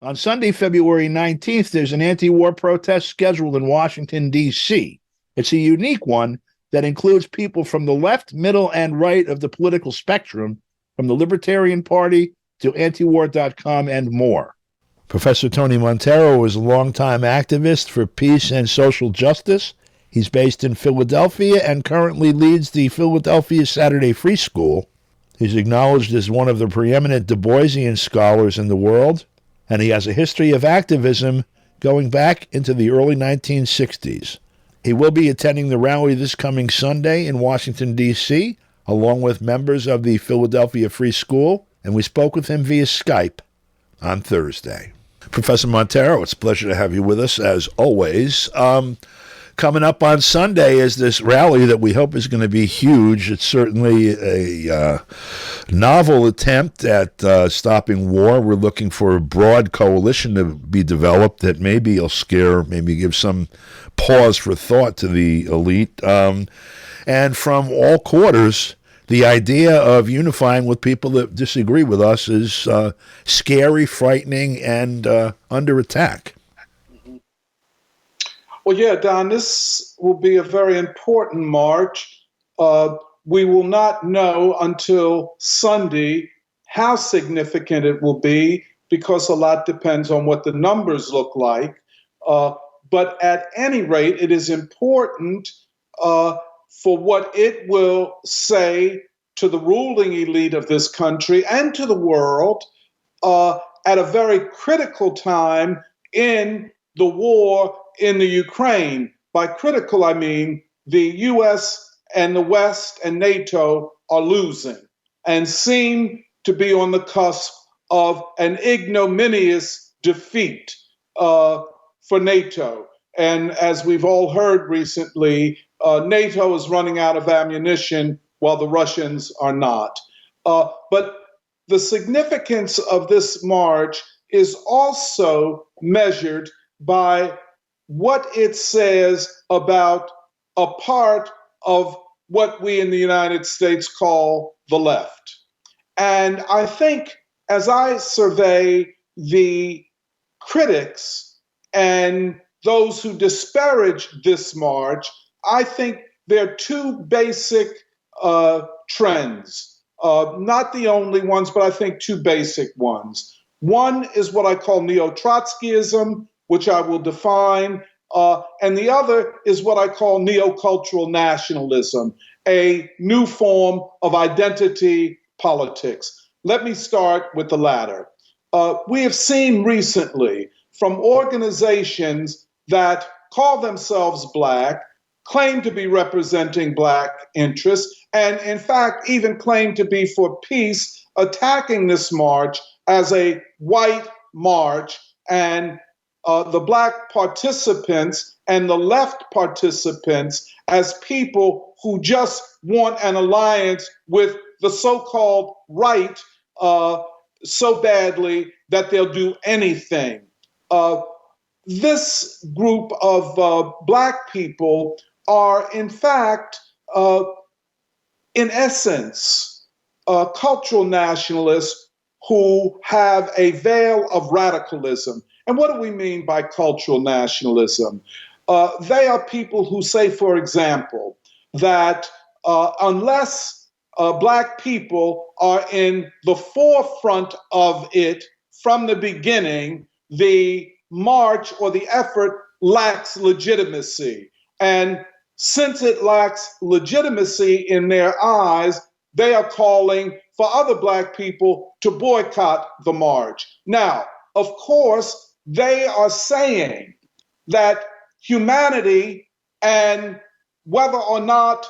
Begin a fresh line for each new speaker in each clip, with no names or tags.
On Sunday, February 19th, there's an anti-war protest scheduled in Washington, D.C. It's a unique one that includes people from the left, middle, and right of the political spectrum, from the Libertarian Party to antiwar.com and more. Professor Tony Monteiro is a longtime activist for peace and social justice. He's based in Philadelphia and currently leads the Philadelphia Saturday Free School. He's acknowledged as one of the preeminent Du Boisian scholars in the world, and he has a history of activism going back into the early 1960s. He will be attending the rally this coming Sunday in Washington, D.C., along with members of the Philadelphia Free School, and we spoke with him via Skype on Thursday. Professor Monteiro, it's a pleasure to have you with us, as always. Coming up on Sunday is this rally that we hope is going to be huge. It's certainly a novel attempt at stopping war. We're looking for a broad coalition to be developed that maybe will scare, maybe give some pause for thought to the elite. And from all quarters, the idea of unifying with people that disagree with us is scary, frightening, and under attack.
Well, yeah, Don, this will be a very important march. We will not know until Sunday how significant it will be because a lot depends on what the numbers look like. But at any rate, it is important for what it will say to the ruling elite of this country and to the world at a very critical time in the war in the Ukraine. By critical, I mean the U.S. and the West and NATO are losing and seem to be on the cusp of an ignominious defeat for NATO. And as we've all heard recently, NATO is running out of ammunition while the Russians are not. But the significance of this march is also measured by what it says about a part of what we in the United States call the left. And I think as I survey the critics and those who disparage this march, I think there are two basic trends, not the only ones, but I think two basic ones. One is what I call neo-Trotskyism, which I will define, and the other is what I call neocultural nationalism, a new form of identity politics. Let me start with the latter. We have seen recently from organizations that call themselves Black, claim to be representing Black interests, and in fact even claim to be for peace, attacking this march as a white march, and the Black participants and the left participants as people who just want an alliance with the so-called right so badly that they'll do anything. This group of Black people are, in fact, in essence, cultural nationalists who have a veil of radicalism. And what do we mean by cultural nationalism? They are people who say, for example, that unless Black people are in the forefront of it from the beginning, the march or the effort lacks legitimacy. And since it lacks legitimacy in their eyes, they are calling for other Black people to boycott the march. Now, of course, they are saying that humanity, and whether or not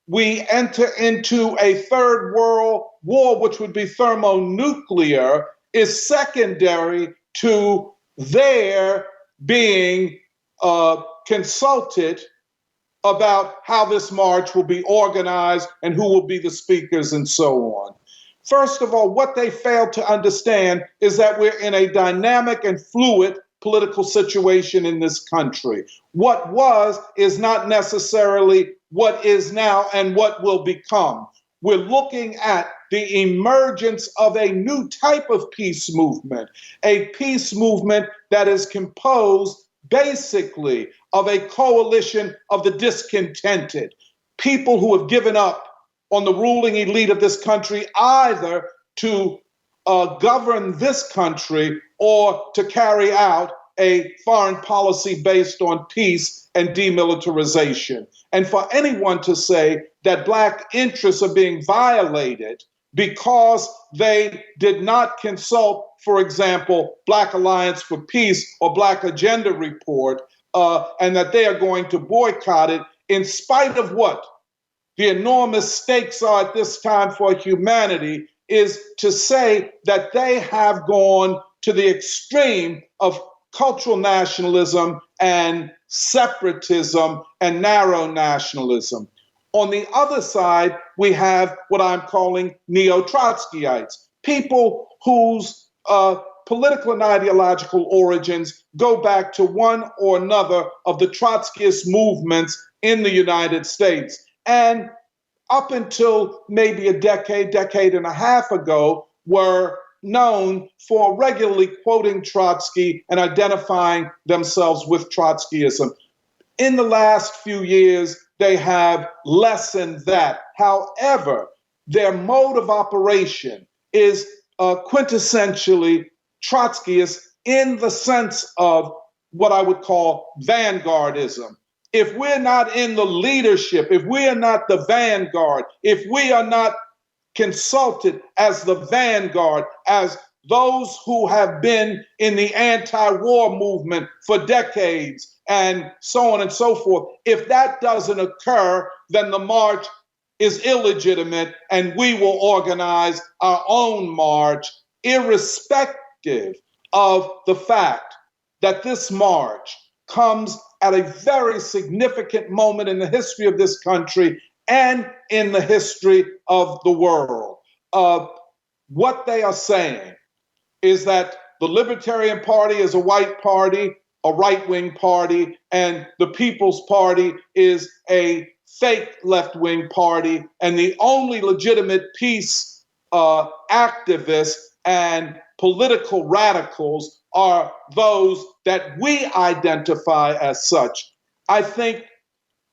we enter into a third world war, which would be thermonuclear, is secondary to their being consulted about how this march will be organized and who will be the speakers and so on. First of all, what they fail to understand is that we're in a dynamic and fluid political situation in this country. What was is not necessarily what is now and what will become. we're looking at the emergence of a new type of peace movement, a peace movement that is composed basically of a coalition of the discontented, people who have given up on the ruling elite of this country, either to govern this country or to carry out a foreign policy based on peace and demilitarization. And for anyone to say that Black interests are being violated because they did not consult, for example, Black Alliance for Peace or Black Agenda Report, and that they are going to boycott it in spite of what the enormous stakes are at this time for humanity, is to say that they have gone to the extreme of cultural nationalism and separatism and narrow nationalism. On the other side, we have what I'm calling neo-Trotskyites, people whose political and ideological origins go back to one or another of the Trotskyist movements in the United States. And up until maybe a decade and a half ago, were known for regularly quoting Trotsky and identifying themselves with Trotskyism. In the last few years, they have lessened that. However, their mode of operation is quintessentially Trotskyist in the sense of what I would call vanguardism. If we're not in the leadership, if we are not the vanguard, if we are not consulted as the vanguard, as those who have been in the anti-war movement for decades and so on and so forth, if that doesn't occur, then the march is illegitimate and we will organize our own march, irrespective of the fact that this march comes at a very significant moment in the history of this country and in the history of the world. What they are saying is that the Libertarian Party is a white party, a right-wing party, and the People's Party is a fake left-wing party, and the only legitimate peace activists and political radicals are those that we identify as such. I think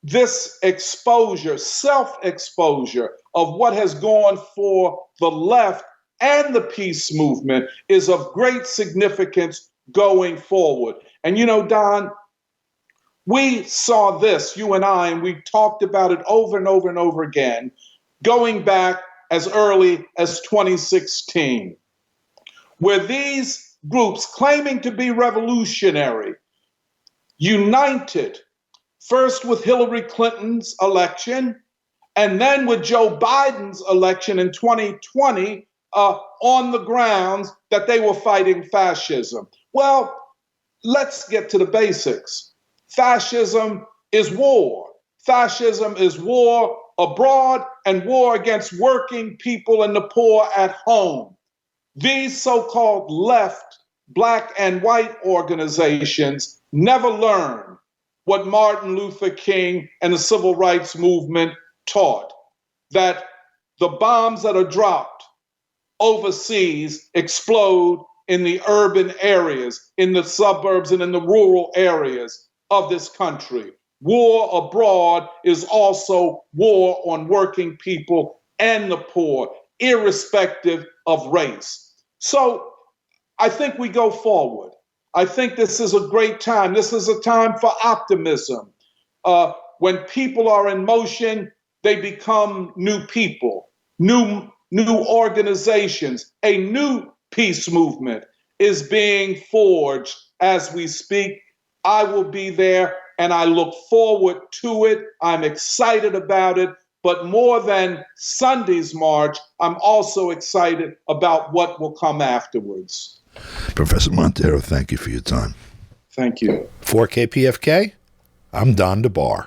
this exposure, self-exposure of what has gone for the left and the peace movement is of great significance going forward. And you know, Don, we saw this, you and I, and we talked about it over and over and over again, going back as early as 2016, where these groups claiming to be revolutionary united first with Hillary Clinton's election and then with Joe Biden's election in 2020 on the grounds that they were fighting fascism. Well, let's get to the basics. Fascism is war. Fascism is war abroad and war against working people and the poor at home. These so-called left, black and white organizations never learned what Martin Luther King and the civil rights movement taught, that the bombs that are dropped overseas explode in the urban areas, in the suburbs and in the rural areas of this country. War abroad is also war on working people and the poor, irrespective of race. So I think we go forward. I think this is a great time. This is a time for optimism. When people are in motion, they become new people, new organizations. A new peace movement is being forged as we speak. I will be there and I look forward to it. I'm excited about it. But more than Sunday's march, I'm also excited about what will come afterwards.
Professor Monteiro, thank you for your time.
Thank you.
For KPFK, I'm Don DeBar.